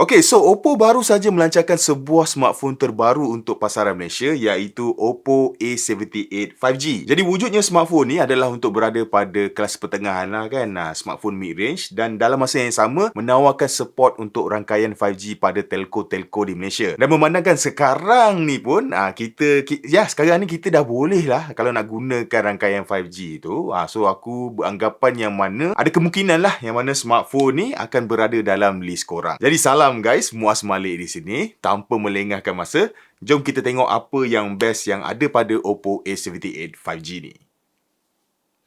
Okey, so Oppo baru saja melancarkan sebuah smartphone terbaru untuk pasaran Malaysia iaitu Oppo A78 5G. Jadi wujudnya smartphone ni adalah untuk berada pada kelas pertengahan lah kan, smartphone mid-range dan dalam masa yang sama menawarkan support untuk rangkaian 5G pada telco-telco di Malaysia. Dan memandangkan sekarang ni pun sekarang ni kita dah boleh lah kalau nak gunakan rangkaian 5G tu. So aku beranggapan yang mana ada kemungkinan lah yang mana smartphone ni akan berada dalam list korang. Jadi salam guys, Muaz Malik di sini. Tanpa melengahkan masa, jom kita tengok apa yang best yang ada pada Oppo A78 5G ni.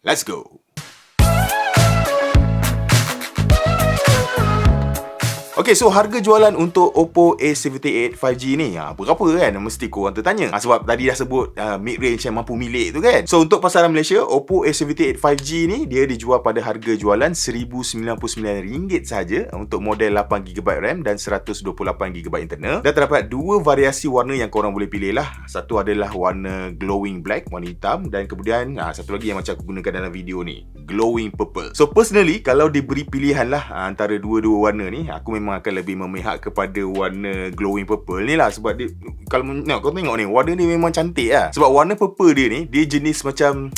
Let's go. Okey, so harga jualan untuk Oppo A78 5G ni berapa kan? Mesti korang tertanya. Sebab tadi dah sebut mid-range yang mampu milik tu kan. So untuk pasaran Malaysia, Oppo A78 5G ni dia dijual pada harga jualan RM1,099 sahaja untuk model 8GB RAM dan 128GB internal. Dan terdapat dua variasi warna yang korang boleh pilih lah. Satu adalah warna glowing black, warna hitam, dan kemudian satu lagi yang macam aku gunakan dalam video ni, glowing purple. So personally, kalau diberi pilihan lah antara dua-dua warna ni, aku memang akan lebih memihak kepada warna glowing purple ni lah. Sebab dia, kalau kau tengok ni, warna ni memang cantik lah. Sebab warna purple dia ni, dia jenis macam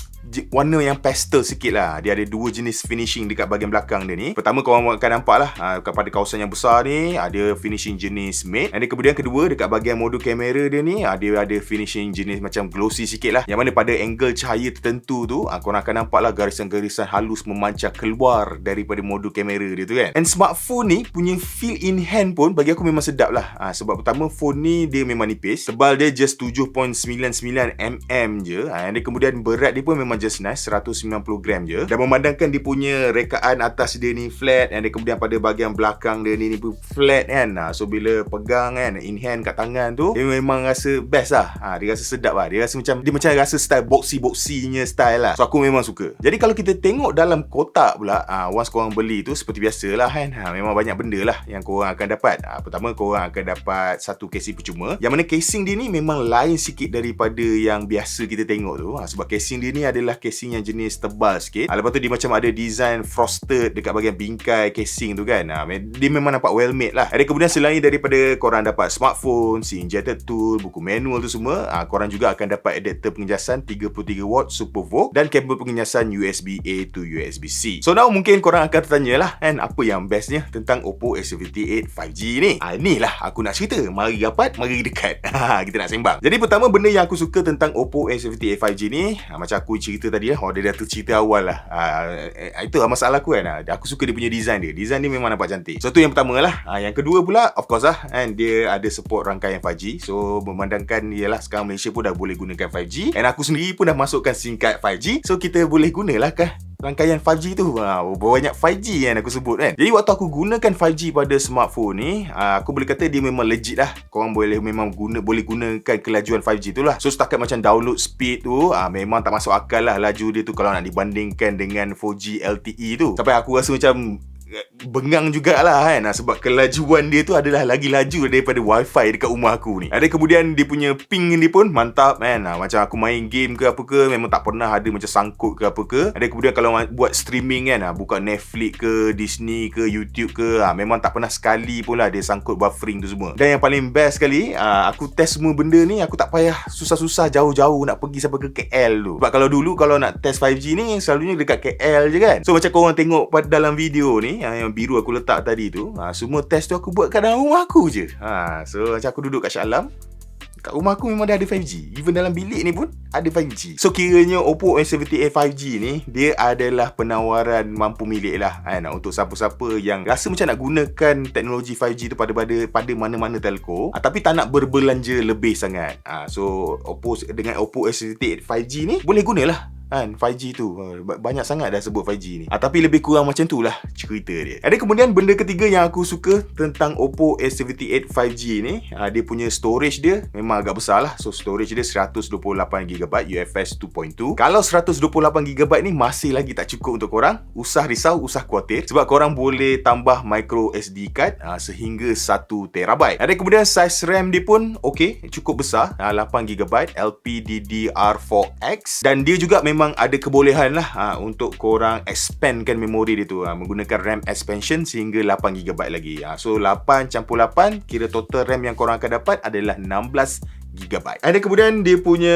warna yang pastel sikit lah. Dia ada dua jenis finishing dekat bahagian belakang dia ni. Pertama korang akan nampak lah pada kawasan yang besar ni ada finishing jenis matte. Dan kemudian kedua dekat bahagian modul kamera dia ni dia ada finishing jenis macam glossy sikit lah. Yang mana pada angle cahaya tertentu tu korang akan nampak lah garisan-garisan halus memancar keluar daripada modul kamera dia tu kan. And smartphone ni punya feel in hand pun bagi aku memang sedap lah. Sebab pertama phone ni dia memang nipis. Tebal dia just 7.99mm je. Dan kemudian berat dia pun memang just nice, 190 gram je. Dan memandangkan dia punya rekaan atas dia ni flat, dan kemudian pada bahagian belakang dia ni pun flat kan. So bila pegang kan in hand kat tangan tu, dia memang rasa best lah. Dia rasa sedap lah. Dia rasa macam rasa style boxy-boxy-nya style lah. So aku memang suka. Jadi kalau kita tengok dalam kotak pula, once korang beli tu seperti biasalah kan, memang banyak benda lah yang korang akan dapat. Pertama korang akan dapat satu casing percuma, yang mana casing dia ni memang lain sikit daripada yang biasa kita tengok tu. Sebab casing dia ni adalah casing yang jenis tebal sikit. Lepas tu dia macam ada design frosted dekat bahagian bingkai casing tu kan. Dia memang nampak well made lah. Kemudian selain daripada korang dapat smartphone, si injected tool, buku manual tu semua, korang juga akan dapat adapter pengecasan 33W Super Vogue dan kabel pengecasan USB-A to USB-C. So now mungkin korang akan tertanya lah kan, apa yang bestnya tentang Oppo A78 5G ni. Inilah aku nak cerita. Mari rapat, mari dekat. Kita nak sembang. Jadi pertama benda yang aku suka tentang Oppo A78 5G ni, macam aku cerita tadi lah, dia dah tercerita awal lah. Itu masalah aku kan. Aku suka dia punya design dia. Design dia memang nampak cantik. So tu yang pertama lah. Yang kedua pula, of course lah, dia ada support rangkaian 5G. So memandangkan ialah sekarang Malaysia pun dah boleh gunakan 5G. And aku sendiri pun dah masukkan SIM card 5G. So kita boleh gunalah kah rangkaian 5G tu. Banyak 5G yang aku sebut kan. Jadi waktu aku gunakan 5G pada smartphone ni, aku boleh kata dia memang legit lah. Korang boleh gunakan kelajuan 5G tu lah. So setakat macam download speed tu, memang tak masuk akal lah laju dia tu kalau nak dibandingkan dengan 4G LTE tu. Sampai aku rasa macam bengang jugalah kan, sebab kelajuan dia tu adalah lagi laju daripada wifi dekat rumah aku ni. Kemudian dia punya ping ni pun mantap kan. Macam aku main game ke apa ke, memang tak pernah ada macam sangkut ke apa ke. Kemudian kalau buat streaming kan, buka Netflix ke, Disney ke, YouTube ke, memang tak pernah sekali pun lah dia sangkut buffering tu semua. Dan yang paling best sekali, aku test semua benda ni, aku tak payah susah-susah jauh-jauh nak pergi sampai ke KL tu. Sebab kalau dulu kalau nak test 5G ni selalunya dekat KL je kan. So macam korang tengok pada dalam video ni, yang biru aku letak tadi tu, semua test tu aku buat kat dalam rumah aku je. So macam aku duduk kat Shah Alam, kat rumah aku memang dah ada 5G. Even dalam bilik ni pun ada 5G. So kiranya Oppo A78 5G ni, dia adalah penawaran mampu milik lah kan, untuk siapa-siapa yang rasa macam nak gunakan teknologi 5G tu pada mana-mana telco, tapi tak nak berbelanja lebih sangat. So dengan Oppo A78 5G ni boleh gunalah kan 5G tu. Banyak sangat dah sebut 5G ni, tapi lebih kurang macam tu lah cerita dia. Kemudian benda ketiga yang aku suka tentang Oppo A78 5G ni, dia punya storage dia memang agak besar lah. So storage dia 128GB UFS 2.2. Kalau 128GB ni masih lagi tak cukup untuk korang, usah risau, usah khawatir, sebab korang boleh tambah micro SD card sehingga 1TB. Kemudian size RAM dia pun okey, cukup besar, 8GB LPDDR4X, dan dia juga memang memang ada kebolehan lah untuk korang expandkan memori dia tu menggunakan RAM expansion sehingga 8GB lagi. So 8 campur 8 kira total RAM yang korang akan dapat adalah 16GB. Dan kemudian dia punya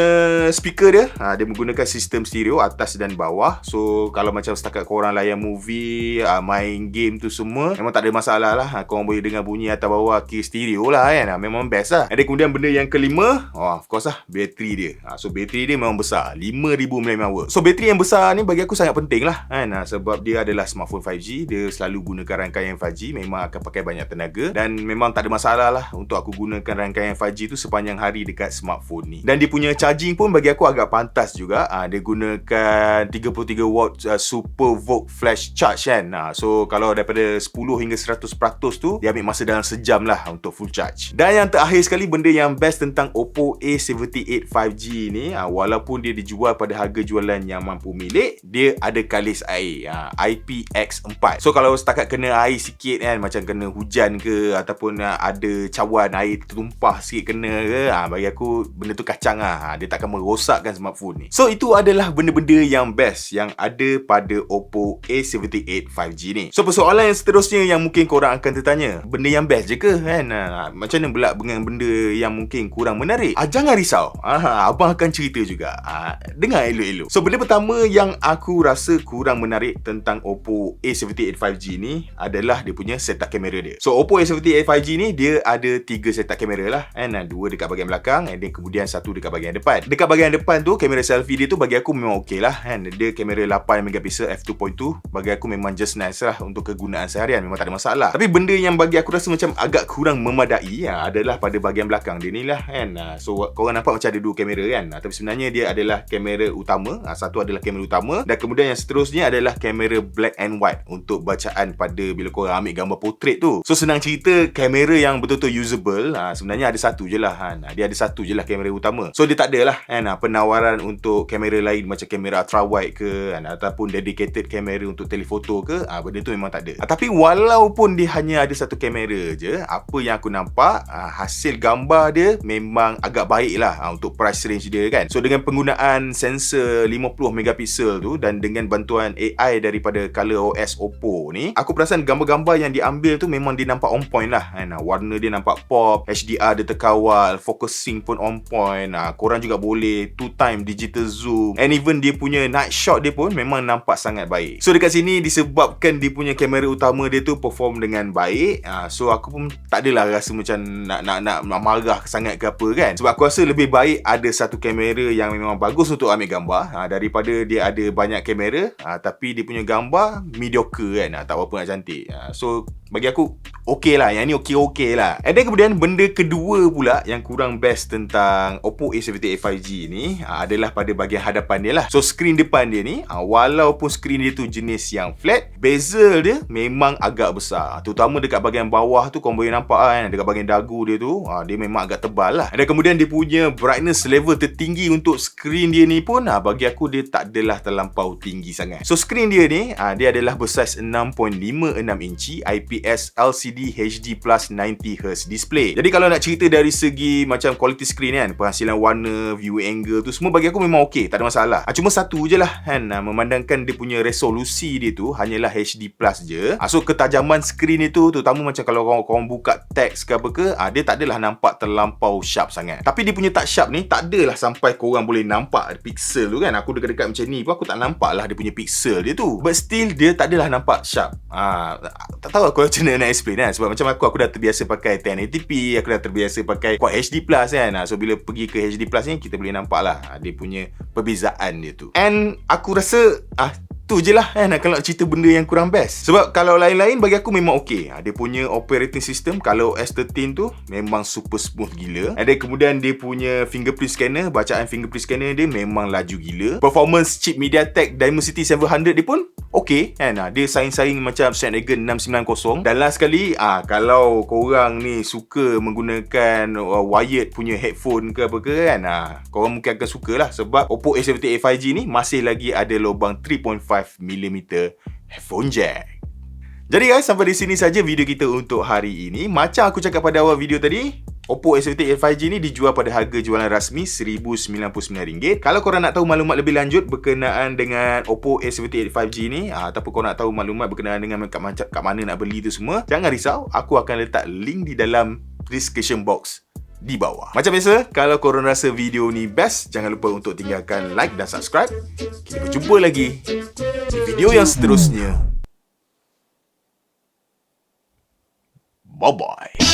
speaker dia, dia menggunakan sistem stereo atas dan bawah. So kalau macam setakat korang layan movie, main game tu semua, memang tak ada masalah lah. Korang boleh dengar bunyi atas bawah kira stereo lah kan. Memang best lah. Dan kemudian benda yang kelima, of course lah, bateri dia. So bateri dia memang besar, 5000 mAh. So bateri yang besar ni bagi aku sangat penting lah kan. Sebab dia adalah smartphone 5G, dia selalu gunakan rangkaian 5G, memang akan pakai banyak tenaga. Dan memang tak ada masalah lah untuk aku gunakan rangkaian 5G tu sepanjang hari dekat smartphone ni. Dan dia punya charging pun bagi aku agak pantas juga. Dia gunakan 33 watt super volt flash charge kan. So kalau daripada 10 hingga 100% tu dia ambil masa dalam sejam lah untuk full charge. Dan yang terakhir sekali, benda yang best tentang Oppo A78 5G ni, walaupun dia dijual pada harga jualan yang mampu milik, dia ada kalis air, IPX4. So kalau setakat kena air sikit kan, macam kena hujan ke ataupun ada cawan air tertumpah sikit kena ke, bagi aku benda tu kacang lah. Dia takkan merosakkan smartphone ni. So itu adalah benda-benda yang best yang ada pada Oppo A78 5G ni. So persoalan yang seterusnya yang mungkin korang akan tertanya, benda yang best je ke kan? Macam mana pula dengan benda yang mungkin kurang menarik? Jangan risau, abang akan cerita juga. Dengar elok-elok. So benda pertama yang aku rasa kurang menarik tentang Oppo A78 5G ni adalah dia punya setup kamera dia. So Oppo A78 5G ni dia ada 3 setup kamera lah kan. 2 dekat bahagian belakang dan kemudian 1 dekat bahagian depan. Dekat bahagian depan tu kamera selfie dia tu bagi aku memang okey lah kan. Dia kamera 8MP f2.2, bagi aku memang just nice lah untuk kegunaan seharian, memang tak ada masalah. Tapi benda yang bagi aku rasa macam agak kurang memadai adalah pada bahagian belakang dia ni lah kan. So korang nampak macam ada 2 kamera kan, tapi sebenarnya dia adalah kamera utama. Satu adalah kamera utama dan kemudian yang seterusnya adalah kamera black and white untuk bacaan pada bila korang ambil gambar portrait tu. So senang cerita, kamera yang betul-betul usable sebenarnya ada satu je lah kan. Dia ada satu je lah kamera utama. So dia tak ada lah kan penawaran untuk kamera lain macam kamera ultra wide ke kan, ataupun dedicated kamera untuk telefoto ke. Benda tu memang tak ada. Tapi walaupun dia hanya ada satu kamera je, apa yang aku nampak hasil gambar dia memang agak baik lah untuk price range dia kan. So dengan penggunaan sensor 50MP tu dan dengan bantuan AI daripada ColorOS Oppo ni, aku perasan gambar-gambar yang diambil tu memang dia nampak on point lah kan. Warna dia nampak pop, HDR dia terkawal, focusing pun on point. Korang juga boleh 2x digital zoom, and even dia punya night shot dia pun memang nampak sangat baik. So dekat sini disebabkan dia punya kamera utama dia tu perform dengan baik, so aku pun tak adalah rasa macam nak marah sangat ke apa kan. Sebab aku rasa lebih baik ada satu kamera yang memang bagus untuk ambil gambar daripada dia ada banyak kamera tapi dia punya gambar mediocre kan, tak berapa nak cantik. So bagi aku okey lah, yang ni okey lah. And then kemudian benda kedua pula yang kurang best tentang Oppo A78 5G ni adalah pada bahagian hadapan dia lah. So skrin depan dia ni, walaupun skrin dia tu jenis yang flat, bezel dia memang agak besar. Terutama dekat bahagian bawah tu korang boleh nampak kan, dekat bahagian dagu dia tu dia memang agak tebal lah. Dan kemudian dia punya brightness level tertinggi untuk skrin dia ni pun bagi aku dia tak adalah terlampau tinggi sangat. So skrin dia ni dia adalah bersaiz 6.56 inci IPS LCD HD plus 90Hz display. Jadi kalau nak cerita dari segi macam quality screen kan, penghasilan warna, view angle tu semua bagi aku memang okey, tak ada masalah. Cuma satu je lah kan, memandangkan dia punya resolusi dia tu hanyalah HD plus je. So ketajaman skrin itu, terutama macam kalau korang buka teks ke apa ke, dia tak adalah nampak terlampau sharp sangat. Tapi dia punya tak sharp ni tak adalah sampai korang boleh nampak pixel tu kan. Aku dekat-dekat macam ni pun aku tak nampak lah dia punya pixel dia tu. But still dia tak adalah nampak sharp. Tak tahu aku macam mana nak explain kan. Sebab macam aku dah terbiasa pakai 1080p, aku dah terbiasa pakai Quad HD Plus kan. So bila pergi ke HD Plus ni, kita boleh nampak lah dia punya perbezaan dia tu. And aku rasa tu je lah kan kalau nak cerita benda yang kurang best. Sebab kalau lain-lain bagi aku memang okey. Dia punya operating system kalau S13 tu memang super smooth gila. Dan kemudian dia punya fingerprint scanner, bacaan fingerprint scanner dia memang laju gila. Performance chip MediaTek Dimensity 700 dia pun okey kan. Dia saing-saing macam Snapdragon 690. Dan last sekali kalau korang ni suka menggunakan wired punya headphone ke apa ke kan, korang mungkin akan sukalah. Sebab Oppo A78 5G ni masih lagi ada lubang 3.5mm headphone jack. Jadi guys, sampai di sini saja video kita untuk hari ini. Macam aku cakap pada awal video tadi, Oppo A78 5G ni dijual pada harga jualan rasmi RM1,099. Kalau korang nak tahu maklumat lebih lanjut berkenaan dengan Oppo A78 5G ni, ataupun korang nak tahu maklumat berkenaan dengan kat mana nak beli tu semua, jangan risau, aku akan letak link di dalam description box di bawah. Macam biasa, kalau korang rasa video ni best, jangan lupa untuk tinggalkan like dan subscribe. Kita berjumpa lagi di video yang seterusnya. Bye-bye.